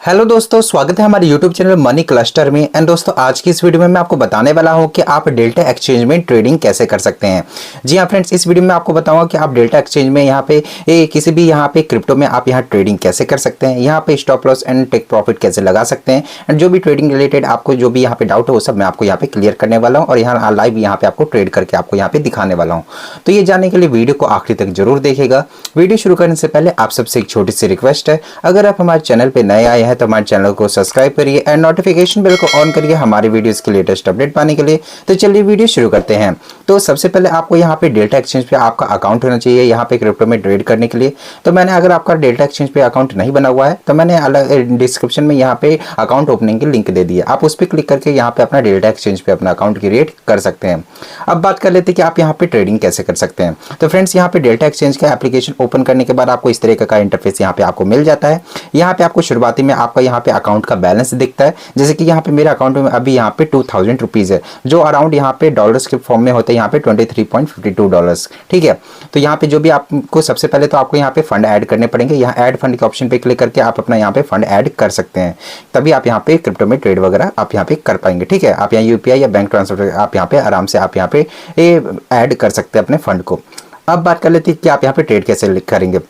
Hello दोस्तों, स्वागत है हमारे YouTube चैनल मनी क्लस्टर में। एंड दोस्तों, आज की इस वीडियो में मैं आपको बताने वाला हूं कि आप डेल्टा एक्सचेंज में ट्रेडिंग कैसे कर सकते हैं। जी हां फ्रेंड्स, इस वीडियो में आपको बताऊंगा कि आप डेल्टा एक्सचेंज में यहां पे किसी भी यहां पे क्रिप्टो में आप यहां ट्रेडिंग कैसे कर सकते हैं, यहां पे stop loss and take profit कैसे लगा सकते हैं। एंड जो भी ट्रेडिंग रिलेटेड आपको जो भी यहाँ पे डाउट हो, वो सब मैं आपको यहाँ पे क्लियर करने वाला हूँ और यहाँ लाइव यहाँ पे आपको ट्रेड करके आपको यहाँ पे दिखाने वाला हूँ। तो ये जानने के लिए वीडियो को आखिरी तक जरूर देखिएगा। वीडियो शुरू करने से पहले आप सबसे एक छोटी सी रिक्वेस्ट है, अगर आप हमारे चैनल पे नए आए हैं तो हमारे चैनल को सब्सक्राइब करिए एंड नोटिफिकेशन बेल को ऑन करिए हमारे वीडियोस के लेटेस्ट अपडेट पाने के लिए। तो चलिए वीडियो शुरू करते हैं। तो सबसे पहले आपको यहाँ पे डेल्टा एक्सचेंज पे आपका अकाउंट होना चाहिए यहाँ पे क्रिप्टो में ट्रेड करने के लिए। तो मैंने अगर आपका डेल्टा एक्सचेंज पे अकाउंट नहीं बना हुआ है तो मैंने अलग डिस्क्रिप्शन में यहाँ पे अकाउंट ओपनिंग की लिंक दे दी है, आप उस पर क्लिक करके यहाँ पे अपना डेल्टा एक्सचेंज पे अपना अकाउंट क्रिएट कर सकते हैं। अब बात कर लेते हैं कि आप यहाँ पे ट्रेडिंग कैसे कर सकते हैं। तो फ्रेंड्स, यहाँ पे डेल्टा एक्सचेंज का एप्लीकेशन ओपन करने के बाद आपको इस तरह का इंटरफेस यहाँ पे आपको मिल जाता है। यहाँ पे आपको शुरुआती में आपका यहाँ पे अकाउंट का बैलेंस दिखता है, जैसे कि यहाँ पे मेरे अकाउंट में अभी यहाँ पे 2000 रुपीज़ है, जो अराउंड यहाँ पे डॉलर्स के फॉर्म में होते हैं यहाँ पे $23.52। ठीक है, तो यहाँ पे जो भी आपको सबसे पहले तो आपको यहाँ पे फंड ऐड करने पड़ेंगे। यहाँ ऐड फंड के ऑप्शन पे क्लिक करके आप अपना यहाँ पे फंड ऐड कर सकते हैं, तभी आप यहाँ पे क्रिप्टो में ट्रेड वगैरह आप यहाँ पे कर पाएंगे। ठीक है, आप यहाँ यूपीआई या बैंक ट्रांसफर आप यहाँ पे आराम से आप यहाँ पे ऐड कर सकते हैं अपने फंड को। अब बात कर लेते हैं कि आप यहाँ पे ट्रेड कैसे करेंगे।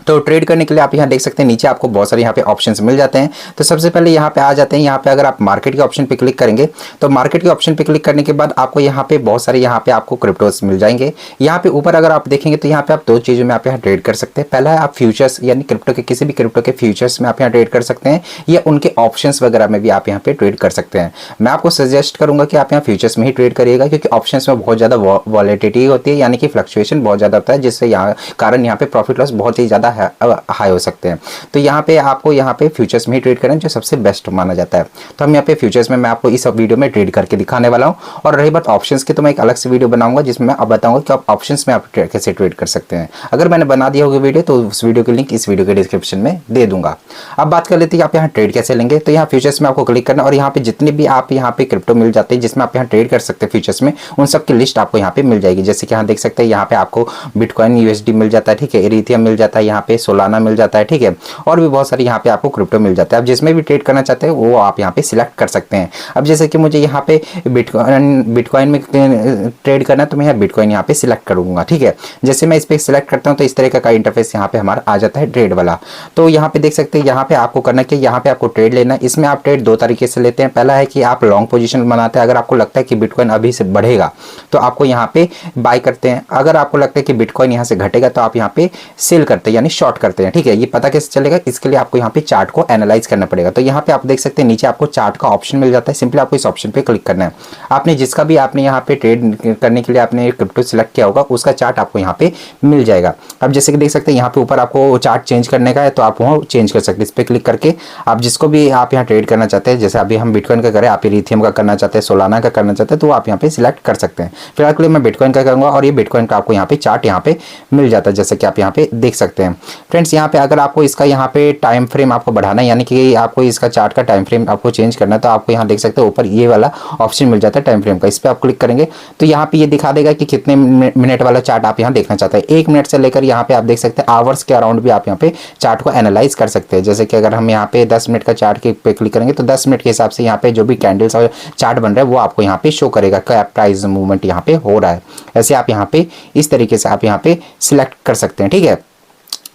तो ट्रेड करने के लिए आप यहाँ देख सकते हैं नीचे आपको बहुत सारे यहाँ पे ऑप्शंस मिल जाते हैं। तो सबसे पहले यहाँ पे आ जाते हैं, यहाँ पे अगर आप मार्केट के ऑप्शन पे क्लिक करेंगे तो मार्केट के ऑप्शन पे क्लिक करने के बाद आपको यहाँ पे बहुत सारे यहाँ पे आपको क्रिप्टोस मिल जाएंगे। यहाँ पे ऊपर अगर आप देखेंगे तो यहाँ पे आप दो चीज़ों में आप यहाँ ट्रेड कर सकते हैं। पहला है आप फ्यूचर्स यानी क्रिप्टो के किसी भी क्रिप्टो के फ्यूचर्स में आप यहाँ ट्रेड कर सकते हैं, या उनके ऑप्शंस वगैरह में भी आप यहाँ पे ट्रेड कर सकते हैं। मैं आपको सजेस्ट करूंगा कि आप यहाँ फ्यूचर्स में ही ट्रेड करिएगा, क्योंकि ऑप्शंस में बहुत ज़्यादा वॉलेटिलिटी होती है, यानी कि फ्लक्चुएशन बहुत ज़्यादा होता है, जिससे यहाँ कारण यहाँ पे प्रॉफिट लॉस बहुत ही ज़्यादा हाई हो सकते हैं। तो यहाँ पे आपको यहाँ पे फ्यूचर्स में ही ट्रेड करें, जो सबसे बेस्ट माना जाता है। तो हम यहाँ पे फ्यूचर्स में मैं आपको इस वीडियो में ट्रेड करके दिखाने वाला हूँ। और रही बात ऑप्शंस की, तो मैं एक अलग से वीडियो बनाऊंगा जिसमें मैं अब बताऊंगा कि आप ऑप्शंस में आप कैसे ट्रेड कर सकते हैं। अगर मैंने बना दिया होगा वीडियो तो उस वीडियो की लिंक इस वीडियो के डिस्क्रिप्शन में दे दूंगा। अब बात कर लेते हैं आप यहाँ ट्रेड कैसे लेंगे। तो यहाँ फ्यूचर्स में आपको क्लिक करना और यहाँ पे जितने भी आप यहाँ पे क्रिप्टो मिल जाते हैं जिसमें आप यहाँ ट्रेड कर सकते हैं फ्यूचर्स में, उन सब की लिस्ट आपको यहाँ पे मिल जाएगी। जैसे कि यहाँ देख सकते हैं यहाँ पे आपको बिटकॉइन यूएसडी मिल जाता है, ठीक है, इथेरियम मिल जाता है, यहाँ पे सोलाना मिल जाता है, ठीक है, और भी बहुत सारी यहाँ पे आपको क्रिप्टो मिल जाता है। आप जिसमें भी ट्रेड करना चाहते हैं वो आप यहाँ पे सिलेक्ट कर सकते हैं। अब जैसे कि मुझे यहाँ पे बिटकॉइन में ट्रेड करना है तो मैं यहाँ बिटकॉइन यहाँ पे सिलेक्ट करूंगा। ठीक है, जैसे मैं इस पर सिलेक्ट करता हूँ तो इस तरह का इंटरफेस यहाँ पे हमारा आ जाता है ट्रेड वाला। तो यहाँ पे देख सकते हैं यहाँ पे आपको करना कि यहाँ पे आपको ट्रेड लेना है। इसमें आप ट्रेड दो तरीके से लेते हैं। पहला है कि आप लॉन्ग पोजीशन बनाते हैं, अगर आपको लगता है कि बिटकॉइन अभी से बढ़ेगा तो आपको यहाँ पे बाय करते हैं। अगर आपको लगता है कि बिटकॉइन यहाँ से घटेगा तो आप यहाँ पे सेल करते हैं यानी शॉर्ट करते हैं। ठीक है, ये पता कैसे चलेगा, इसके लिए आपको यहाँ पे चार्ट को एनालाइज करना पड़ेगा। तो यहाँ पे आप देख सकते हैं नीचे आपको चार्ट का ऑप्शन मिल जाता है, सिंपली आपको इस ऑप्शन पे क्लिक करना है। आपने जिसका भी आपने यहाँ पे ट्रेड करने के लिए आपने क्रिप्टो सिलेक्ट किया होगा उसका चार्ट आपको यहाँ पे मिल जाएगा। अब जैसे कि देख सकते हैं यहाँ पे ऊपर आपको चार्ट चेंज करने का है तो आप वहाँ चेंज कर सकते हैं। इस पर क्लिक करके आप जिसको भी आप यहाँ ट्रेड करना चाहते हैं, जैसे अभी हम बिटकॉइन का करें, आप इथेरियम का करना चाहते हैं, सोलाना का करना चाहते हैं, तो आप यहाँ पे सिलेक्ट कर सकते हैं। फिलहाल के लिए मैं बिटकॉइन का करूँगा और ये बिटकॉइन का आपको यहाँ पे चार्ट यहाँ पे मिल जाता है, जैसे कि आप यहाँ पे देख सकते हैं। फ्रेंड्स, यहाँ पे अगर आपको इसका यहाँ पे टाइम फ्रेम आपको बढ़ाना है, यानी कि आपको इसका चार्ट का टाइम फ्रेम आपको चेंज करना है, तो आपको यहाँ देख सकते हैं ऊपर ये वाला ऑप्शन मिल जाता है टाइम फ्रेम का। इस पर आप क्लिक करेंगे तो यहाँ पे ये दिखा देगा कि कितने मिनट वाला चार्ट आप यहाँ देखना चाहते हैं। 1 मिनट से लेकर यहाँ पे आप देख सकते हैं आवर्स के अराउंड भी आप यहाँ पे चार्ट को एनालाइज कर सकते हैं। जैसे कि अगर हम यहाँ पे 10 मिनट का चार्ट के पे क्लिक करेंगे तो 10 मिनट के हिसाब से यहाँ पे जो भी कैंडल्स और चार्ट बन रहा है वो आपको यहाँ पे शो करेगा, क्या प्राइस मूवमेंट यहाँ पे हो रहा है। ऐसे आप यहाँ पे इस तरीके से आप यहाँ पे सिलेक्ट कर सकते हैं। ठीक है,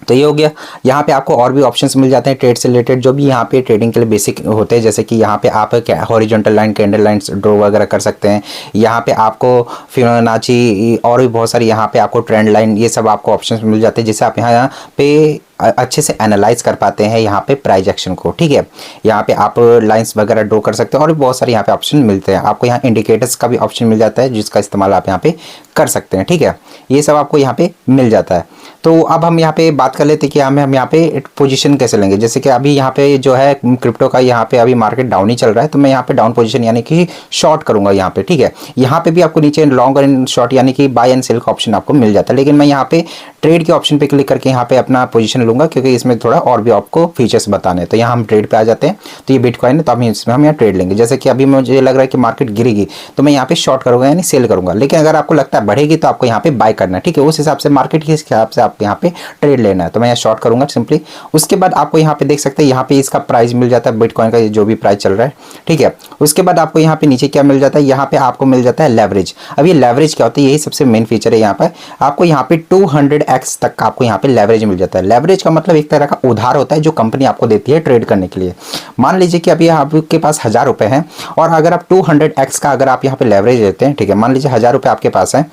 तो ये हो गया। यहाँ पे आपको और भी ऑप्शंस मिल जाते हैं ट्रेड से रिलेटेड, जो भी यहाँ पे ट्रेडिंग के लिए बेसिक होते हैं। जैसे कि यहाँ पे आप horizontal line, candle lines draw वगैरह कर सकते हैं। यहाँ पे आपको फिबोनाची और भी बहुत सारी यहाँ पे आपको ट्रेंड लाइन, ये सब आपको ऑप्शंस मिल जाते हैं, जिससे आप यहाँ पे अच्छे से एनालाइज कर पाते हैं यहाँ पे प्राइस एक्शन को। ठीक है, यहाँ पे आप लाइंस वगैरह ड्रॉ कर सकते हैं और भी बहुत सारे यहाँ पे ऑप्शन मिलते हैं। आपको यहाँ इंडिकेटर्स का भी ऑप्शन मिल जाता है, जिसका इस्तेमाल आप यहाँ पे कर सकते हैं। ठीक है, ये सब आपको यहाँ पे मिल जाता है। तो अब हम यहाँ पे बात कर लेते हैं कि हम यहाँ पे पोजीशन कैसे लेंगे। जैसे कि अभी यहाँ पे जो है क्रिप्टो का यहाँ पे अभी मार्केट डाउन ही चल रहा है, तो मैं यहाँ पे डाउन पोजीशन यानी कि शॉर्ट करूंगा यहाँ पे। ठीक है, यहाँ पे भी आपको नीचे लॉन्ग एंड शॉर्ट यानी कि बाय एंड सेल का ऑप्शन आपको मिल जाता है, लेकिन मैं यहाँ पे ट्रेड के ऑप्शन पे क्लिक करके यहाँ पे अपना पोजीशन लूंगा, क्योंकि इसमें थोड़ा और भी आपको फीचर्स बताने हैं। तो यहाँ हम ट्रेड पे आ जाते हैं। तो ये बिटकॉइन है, तो इसमें हम यहाँ ट्रेड लेंगे। जैसे कि अभी मुझे लग रहा है कि मार्केट गिरेगी, तो मैं यहाँ पे शॉर्ट करूंगा यानी सेल करूंगा। लेकिन अगर आपको लगता है बढ़ेगी तो आपको यहाँ पे बाय करना है, ठीक है। उस हिसाब से मार्केट के हिसाब से आपको यहाँ पे ट्रेड लेना है। तो मैं यहाँ शॉर्ट करूंगा सिंपली। उसके बाद आपको यहाँ पे देख सकते हैं, यहाँ पे इसका प्राइस मिल जाता है बिटकॉइन का, जो भी प्राइस चल रहा है, ठीक है। उसके बाद आपको यहाँ पे नीचे क्या मिल जाता है, यहाँ पे आपको मिल जाता है लेवरेज। अब ये लेवरेज क्या होता है, यही सबसे मेन फीचर है। यहाँ पर आपको यहाँ पे 200x तक का आपको यहाँ पे लेवरेज मिल जाता है। लेवरेज का मतलब एक तरह का उधार होता है जो कंपनी आपको देती है ट्रेड करने के लिए। मान लीजिए कि अभी आपके पास 1000 रुपए हैं, और अगर आप 200x का अगर आप यहाँ पे लेवरेज लेते हैं, ठीक है, मान लीजिए 1000 रुपए आपके पास है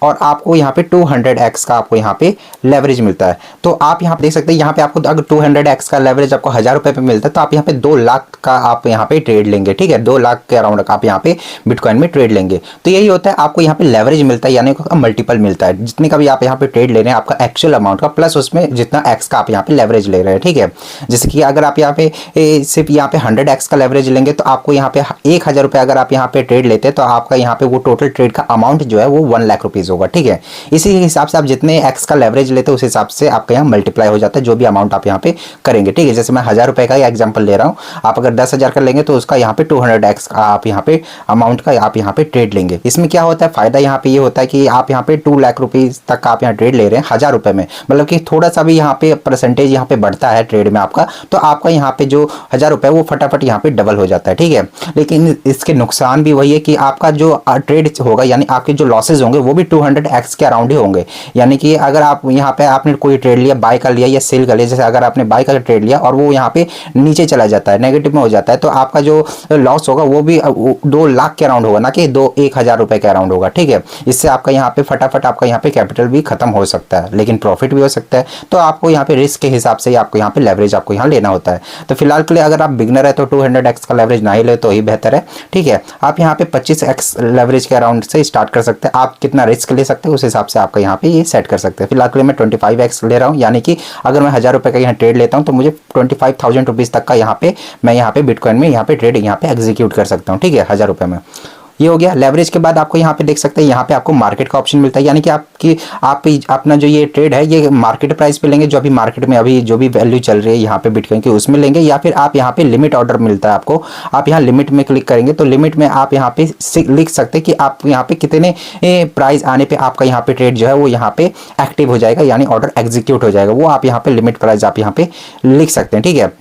और आपको यहाँ पे 200x का आपको यहाँ पे लेवरेज मिलता है। तो आप यहाँ पे देख सकते हैं, यहाँ पे आपको अगर 200x का लेवरेज आपको 1000 रुपए पे मिलता है, तो आप यहाँ पे 2 लाख का आप यहाँ पे ट्रेड लेंगे, ठीक है। 2 लाख के अराउंड आप यहाँ पे बिटकॉइन में ट्रेड लेंगे। तो यही होता है, आपको यहाँ पे लेवरेज मिलता है, यानी मल्टीपल मिलता है। जितने का भी आप यहाँ पे ट्रेड ले रहे हैं आपका एक्चुअल अमाउंट का, प्लस उसमें जितना एक्स का आप यहाँ पे लेवरेज ले रहे हैं, ठीक है। जैसे कि अगर आप यहाँ पे सिर्फ यहाँ पे 100x का लेवरेज लेंगे, तो आपको यहाँ पे 1000 रुपए अगर आप यहाँ पे ट्रेड लेते हैं, तो आपका यहाँ पे वो टोटल ट्रेड का अमाउंट जो है वो 1 लाख रुपीज होगा, ठीक है। इसी हिसाब से आप जितने एक्स का लेवरेज लेते हैं उस हिसाब से आपका यहाँ मल्टीप्लाई हो जाता है जो भी अमाउंट आप यहाँ पे करेंगे, ठीक है। जैसे मैं 1000 रुपए का एग्जांपल ले रहा हूँ, आप अगर 10,000 का लेंगे तो उसका यहाँ पे 200x का आप यहाँ पे अमाउंट का आप यहाँ पे ट्रेड लेंगे। इसमें क्या होता है, फायदा यहाँ पे ये होता है कि आप यहाँ पे 2 लाख रुपीज तक आप यहाँ ट्रेड ले रहे हैं 1000 रुपए में, मतलब कि थोड़ा सा भी यहाँ पे परसेंटेज यहाँ पे बढ़ता है ट्रेड में आपका, तो आपका यहाँ पे जो 1000 रुपए वो फटाफट यहाँ पे डबल हो जाता है, ठीक है। लेकिन इसके नुकसान भी वही है कि आपका जो ट्रेड होगा, यानी आपके जो लॉसेज होंगे वो भी 200x के अराउंड ही होंगे। यानी कि अगर आप यहाँ पे आपने कोई ट्रेड लिया, बाय कर लिया या सेल कर लिया, जैसे अगर आपने बाय का ट्रेड लिया और वो यहाँ पे नीचे चला जाता है, नेगेटिव में हो जाता है, तो आपका जो लॉस होगा वो भी 2 लाख के अराउंड होगा, ना कि 1,000 रुपए के अराउंड होगा, ठीक है। इससे आपका यहाँ पे फटाफट आपका यहाँ पे कैपिटल भी खत्म हो सकता है, लेकिन प्रॉफिट भी हो सकता है। तो आपको यहाँ पे रिस्क के हिसाब से आपको यहाँ पे लेवरेज आपको यहाँ लेना होता है। तो फिलहाल के लिए अगर आप बिगनर है तो 200x का लेवरेज ना ही ले तो ही बेहतर है, ठीक है। आप यहाँ पे 25x लेवरेज के अराउंड से स्टार्ट कर सकते हैं। आप कितना रिस्क ले सकते हैं उस हिसाब से आपका यहाँ पे ये सेट कर सकते हैं। फिलहाल के लिए मैं 25x ले रहा हूँ, यानी कि अगर मैं 1000 रुपए का यहाँ ट्रेड लेता हूँ तो मुझे 25,000 रुपीज तक का यहाँ पे मैं यहाँ पे बिटकॉइन में यहाँ पे ट्रेड यहाँ पे एग्जीक्यूट कर सकता हूँ, ठीक है, 1000 रुपए में। ये हो गया लेवरेज के बाद आपको यहाँ पे देख सकते हैं, यहाँ पे आपको मार्केट का ऑप्शन मिलता है, यानी कि आप अपना जो ये ट्रेड है ये मार्केट प्राइस पे लेंगे, जो अभी मार्केट में अभी जो भी वैल्यू चल रही है यहाँ पे बिटकॉइन की उसमें लेंगे, या फिर आप यहाँ पे लिमिट ऑर्डर मिलता है आपको, आप यहाँ लिमिट में क्लिक करेंगे तो लिमिट में आप यहाँ पे लिख सकते हैं कि आप यहाँ पे कितने प्राइस आने पे आपका यहाँ पे ट्रेड जो है वो यहाँ पे एक्टिव हो जाएगा, यानी ऑर्डर एग्जीक्यूट हो जाएगा। वो आप यहाँ पे लिमिट प्राइस आप यहाँ पे लिख सकते हैं, ठीक है।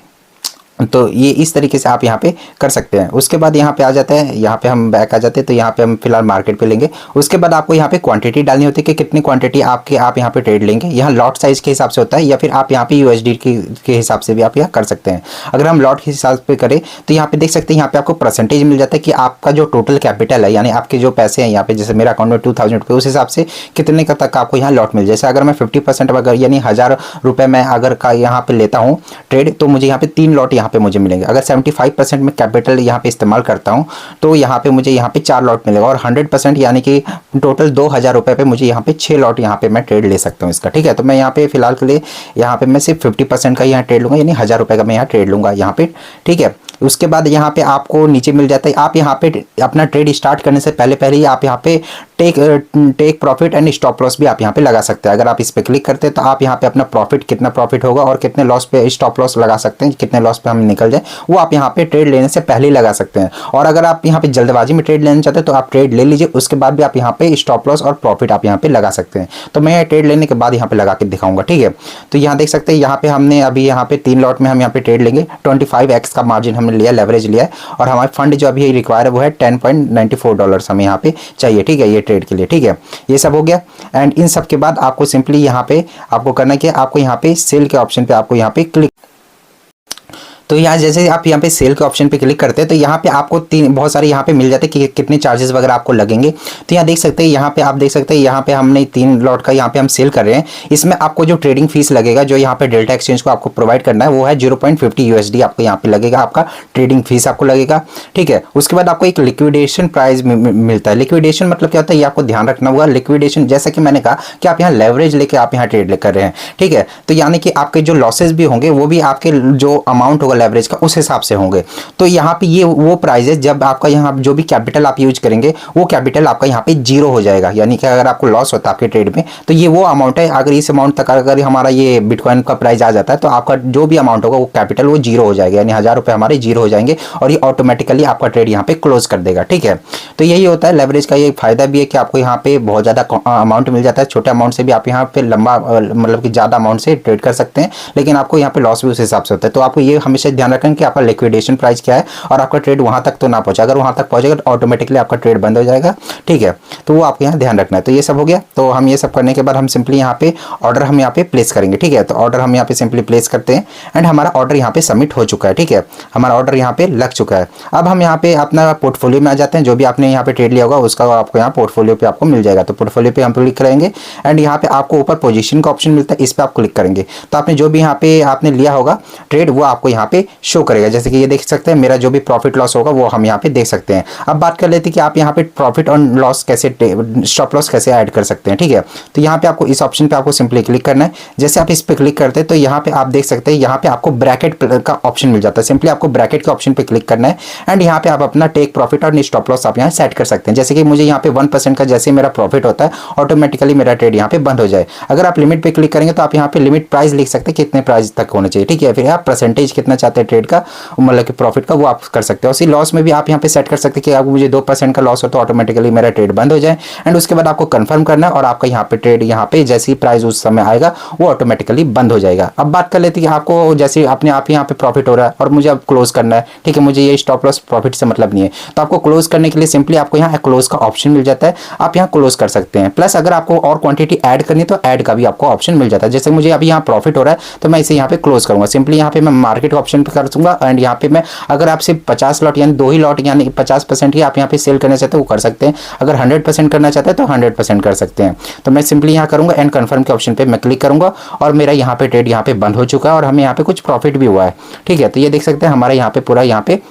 तो ये इस तरीके से आप यहाँ पे कर सकते हैं। उसके बाद यहाँ पे आ जाते हैं, यहाँ पे हम बैक आ जाते हैं, तो यहाँ पे हम फिलहाल मार्केट पे लेंगे। उसके बाद आपको यहाँ पे क्वांटिटी डालनी होती है कि कितनी क्वांटिटी आप यहाँ पे ट्रेड लेंगे। यहाँ लॉट साइज के हिसाब से होता है, या फिर आप यहाँ पे यूएसडी के हिसाब से भी आप यहाँ कर सकते हैं। अगर हम लॉट के हिसाब से करें तो यहाँ पे देख सकते हैं, यहाँ पे आपको परसेंटेज मिल जाता है कि आपका जो टोटल कैपिटल है, यानी आपके जो पैसे हैं यहाँ पे, जैसे मेरा अकाउंट में 2000 रुपये, उस हिसाब से कितने का तक आपको यहाँ लॉट मिल जाए। जैसे अगर मैं 50% अगर यानी 1000 रुपये में अगर का यहाँ पे लेता हूँ ट्रेड, तो मुझे यहाँ पे 3 लॉट यहाँ पे मुझे मिलेंगे। अगर 75% में कैपिटल यहाँ पे इस्तेमाल करता हूँ तो यहाँ पे मुझे यहाँ पे 4 लॉट मिलेगा, और 100% यानी कि टोटल 2000 रुपये पे मुझे यहाँ पे 6 लॉट यहाँ पे मैं ट्रेड ले सकता हूँ इसका, ठीक है। तो मैं यहाँ पे फिलहाल के लिए यहाँ पे मैं सिर्फ 50% का यहाँ ट्रेड लूँगा, यानी 1000 रुपये का मैं यहाँ ट्रेड लूँगा यहाँ पे, ठीक है। उसके बाद यहाँ पे आपको नीचे मिल जाता है, आप यहाँ पे अपना ट्रेड स्टार्ट करने से पहले ही आप यहाँ पे take profit and stop loss भी आप यहाँ पे लगा सकते हैं। अगर आप इस पे क्लिक करते हैं तो आप यहाँ पे अपना प्रॉफिट, कितना प्रॉफिट होगा और कितने लॉस पे स्टॉप लॉस लगा सकते हैं, कितने लॉस पे हम निकल जाए, वो आप यहाँ पे ट्रेड लेने से पहले ही लगा सकते हैं। और अगर आप यहाँ पे जल्दबाजी में ट्रेड लेना चाहते हैं तो आप ट्रेड ले लीजिए, उसके बाद भी आप यहाँ पे स्टॉप लॉस और प्रॉफिट आप यहाँ पे लगा सकते हैं। तो मैं ट्रेड लेने के बाद यहाँ पे लगा के दिखाऊंगा, ठीक है। तो यहाँ देख सकते हैं, यहाँ पे हमने अभी यहाँ पे 3 लॉट में हम यहाँ पे ट्रेड लेंगे, 25x का मार्जिन हमने लिया, लेवरेज लिया है, और हमारे फंड जो अभी रिक्वायर है वो है $10.94 हमें यहाँ पे चाहिए, ठीक है, ये ट्रेड के लिए, ठीक है। ये सब हो गया। एंड इन सब के बाद आपको सिंपली यहाँ पे आपको करना क्या, आपको यहाँ पे सेल के ऑप्शन पे आपको यहाँ पे क्लिक, तो यहाँ जैसे आप यहाँ पे सेल के ऑप्शन पे क्लिक करते हैं तो यहाँ पे आपको बहुत सारे यहाँ पे मिल जाते हैं कि कितने चार्जेस वगैरह आपको लगेंगे। तो यहाँ देख सकते हैं, यहाँ पे आप देख सकते हैं, यहाँ पे हमने 3 लॉट का यहाँ पे हम सेल कर रहे हैं। इसमें आपको जो ट्रेडिंग फीस लगेगा, जो यहाँ पे डेल्टा एक्सचेंज को आपको प्रोवाइड करना है, वो है 0.50 USD आपको यहाँ पे लगेगा, आपका ट्रेडिंग फीस आपको लगेगा, ठीक है। उसके बाद आपको एक लिक्विडेशन प्राइस मिलता है। लिक्विडेशन मतलब क्या होता है, ये आपको ध्यान रखना होगा। लिक्विडेशन जैसा कि मैंने कहा कि आप यहाँ लेवरेज लेके आप यहाँ ट्रेड कर रहे हैं, ठीक है। तो यानी कि आपके जो लॉसेज भी होंगे वो भी आपके जो अमाउंट होगा लेवरेज का उस हिसाब से होंगे। तो यहाँ पे ये वो प्राइस है जब आपका यहाँ जो भी कैपिटल आप यूज करेंगे वो कैपिटल आपका यहाँ पे जीरो हो जाएगा, यानी कि अगर आपको लॉस होता है आपके ट्रेड में तो ये वो अमाउंट है। अगर इस अमाउंट तक अगर हमारा ये बिटकॉइन का प्राइस आ जाता है तो आपका जो भी अमाउंट होगा वो कैपिटल वो जीरो हो जाएगा, यानी 1000 रुपये हमारे जीरो हो जाएंगे और ये ऑटोमेटिकली आपका ट्रेड यहाँ पे क्लोज कर देगा। ठीक है, तो यही होता है लेवरेज का। ये फायदा भी है कि आपको यहाँ पे बहुत ज़्यादा अमाउंट मिल जाता है, छोटे अमाउंट से भी आप यहाँ पे लंबा मतलब कि ज़्यादा अमाउंट से ट्रेड कर सकते हैं, लेकिन आपको यहाँ पे लॉस भी उस हिसाब से होता है। तो आपको ये हमेशा ध्यान रखें कि आपका लिक्विडेशन प्राइस क्या है और आपका ट्रेड वहाँ तक तो ना पहुँचे। अगर वहाँ तक पहुँचेगा तो ऑटोमेटिकली आपका ट्रेड बंद हो जाएगा। ठीक है, तो वो आपको यहाँ ध्यान रखना है। तो ये सब हो गया। तो हम ये सब करने के बाद हम सिंपली यहाँ पे ऑर्डर हम यहाँ पे प्लेस करेंगे। ठीक है, तो ऑर्डर हम यहाँ पे सिंपली प्लेस करते हैं एंड हमारा ऑर्डर यहाँ पे सबमिट हो चुका है। ठीक है, हमारा ऑर्डर यहाँ पे लग चुका है। अब हम यहाँ पे अपना पोर्टफोलियो में आ जाते हैं। जो भी आपने यहाँ पे ट्रेड लिया होगा उसका आपको यहाँ पोर्टफोलियो पे आपको मिल जाएगा। तो पोर्टफोलियो पे हम क्लिक करेंगे एंड यहाँ पे आपको ऊपर पोजीशन का ऑप्शन मिलता है, इस पर आप क्लिक करेंगे तो आपने जो भी यहाँ पे आपने लिया होगा ट्रेड वो आपको यहाँ पे शो करेगा। जैसे कि ये देख सकते हैं मेरा जो भी प्रॉफिट लॉस होगा वो हम यहाँ पे देख सकते हैं। अब बात कर लेते हैं कि आप यहाँ पे प्रॉफिट और लॉस कैसे, स्टॉप लॉस कैसे ऐड कर सकते हैं। ठीक है, तो यहाँ पे आपको इस ऑप्शन पे आपको सिंपली क्लिक करना है। जैसे आप इस पे क्लिक करते हैं तो यहाँ पे आप देख सकते हैं यहाँ पे आपको ब्रैकेट का ऑप्शन मिल जाता है। सिंपली आपको ब्रैकेट के ऑप्शन पे क्लिक करना है एंड यहाँ पे आप अपना टेक प्रॉफिट और स्टॉप लॉस आप यहाँ सेट कर सकते हैं। जैसे कि मुझे यहाँ पे 1% का जैसे मेरा प्रॉफिट होता है ऑटोमेटिकली मेरा ट्रेड यहाँ पे बंद हो जाए। अगर आप लिमिट पे क्लिक करेंगे तो आप यहाँ पे लिमिट प्राइस लिख सकते हैं कितने प्राइस तक होना चाहिए। ठीक है, फिर आप परसेंटेज कितना चाहते हैं ट्रेड का, मतलब कि प्रॉफिट का, वो आप कर सकते हो। उसी लॉस में भी आप यहाँ पे सेट कर सकते हैं कि आपको मुझे 2% का लॉस हो तो ऑटोमेटिकली मेरा ट्रेड बंद हो जाए एंड उसके बाद आपको कंफर्म करना है और आपका यहाँ पे ट्रेड यहाँ पे जैसी प्राइस उस समय आएगा वो ऑटोमेटिकली बंद हो जाएगा। अब बात कर लेते हैं कि आपको जैसे अपने आप यहाँ पे प्रॉफिट हो रहा है और मुझे अब क्लोज करना है। ठीक है, मुझे ये स्टॉप लॉस प्रॉफिट से मतलब नहीं है, तो आपको क्लोज करने के लिए सिंपली आपको यहाँ क्लोज का ऑप्शन मिल जाता है, आप यहाँ क्लोज कर सकते हैं। प्लस अगर आपको और क्वांटिटी ऐड करनी है तो ऐड का भी आपको ऑप्शन मिल जाता है। जैसे मुझे अभी यहाँ प्रॉफिट हो रहा है तो मैं इसे यहाँ पे क्लोज करूंगा। सिंपली यहाँ पे मैं मार्केट ऑप्शन पे कर दूंगा एंड यहाँ पे मैं अगर आप सिर्फ 50 लॉट यानी 2 ही लॉट यानी 50% ही आप यहाँ पे सेल करना चाहते हैं वो कर सकते हैं। अगर 100% करना चाहते हैं तो 100% कर सकते हैं। तो मैं सिंपली यहाँ करूंगा एंड कन्फर्म के ऑप्शन पे मैं क्लिक करूंगा और मेरा यहाँ पे ट्रेड यहाँ पे बंद हो चुका है और हमें यहाँ पे कुछ प्रॉफिट भी हुआ है। ठीक है, तो ये देख सकते हैं हमारा यहाँ पे पूरा यहाँ पे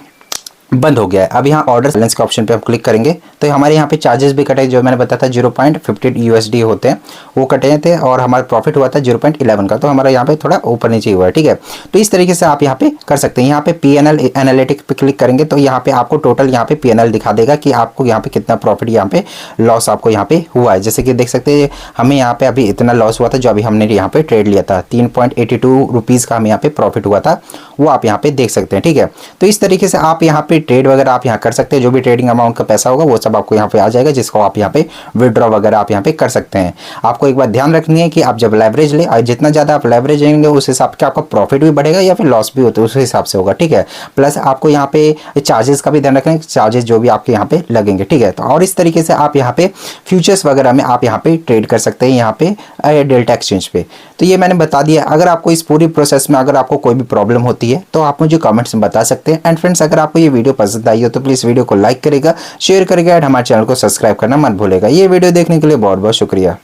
बंद हो गया है। अब यहाँ ऑर्डर बैलेंस के ऑप्शन पे हम क्लिक करेंगे तो हमारे यहाँ पे चार्जेस भी कटे, जो मैंने बताया था 0.50 USD होते हैं वो कटे थे और हमारा प्रॉफिट हुआ था 0.11 का, तो हमारा यहाँ पे थोड़ा ऊपर नीचे हुआ है। ठीक है, तो इस तरीके से आप यहाँ पे कर सकते हैं। यहाँ पे PNL एनालिटिक्स पे क्लिक करेंगे तो यहाँ पे आपको टोटल यहाँ पे PNL दिखा देगा कि आपको यहाँ पे कितना प्रॉफिट यहाँ पे लॉस आपको यहाँ पे हुआ है। जैसे कि देख सकते हैं हमें यहाँ पे अभी इतना लॉस हुआ था जो अभी हमने यहाँ पे ट्रेड लिया था 3.82 रुपीज़ का हमें यहाँ पे प्रॉफिट हुआ था, वो आप यहाँ पे देख सकते हैं। ठीक है, तो इस तरीके से आप यहाँ पे ट्रेड वगैरह आप यहाँ कर सकते हैं। जो भी ट्रेडिंग अमाउंट का पैसा होगा वो सब आपको यहाँ पे आ जाएगा, जिसको आप यहाँ पे विड्रॉ वगैरह आप यहाँ पे कर सकते हैं। आपको एक बात ध्यान रखनी है कि आप जब लेवरेज ले, जितना ज़्यादा आप लेवरेज लेंगे उस हिसाब से आपका प्रॉफिट भी बढ़ेगा या फिर लॉस भी होता है उस हिसाब से होगा। ठीक है, प्लस आपको यहाँ पे चार्जेस का भी ध्यान रखना है, चार्जेस जो भी आपके यहाँ पे लगेंगे। ठीक है, तो और इस तरीके से आप यहाँ पे फ्यूचर्स वगैरह में आप यहाँ पे ट्रेड कर सकते हैं यहाँ पे डेल्टा एक्सचेंज पे। तो ये मैंने बता दिया। अगर आपको इस पूरी प्रोसेस में अगर आपको कोई भी प्रॉब्लम होती है तो आप मुझे कमेंट्स में बता सकते हैं। एंड फ्रेंड्स, अगर आपको ये वीडियो पसंद आई हो तो प्लीज़ वीडियो को लाइक करेगा, शेयर करेगा एंड हमारे चैनल को सब्सक्राइब करना मत भूलेगा। ये वीडियो देखने के लिए बहुत बहुत शुक्रिया।